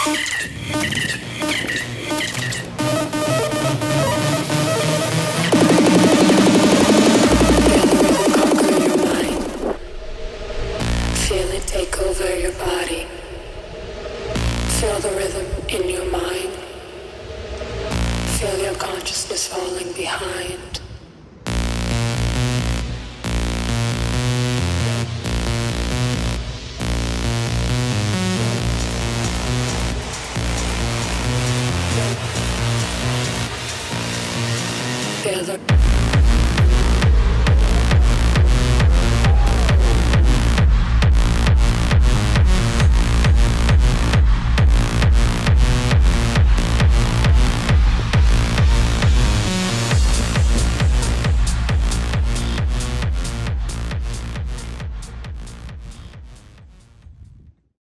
Feel it take over your body. Feel the rhythm in your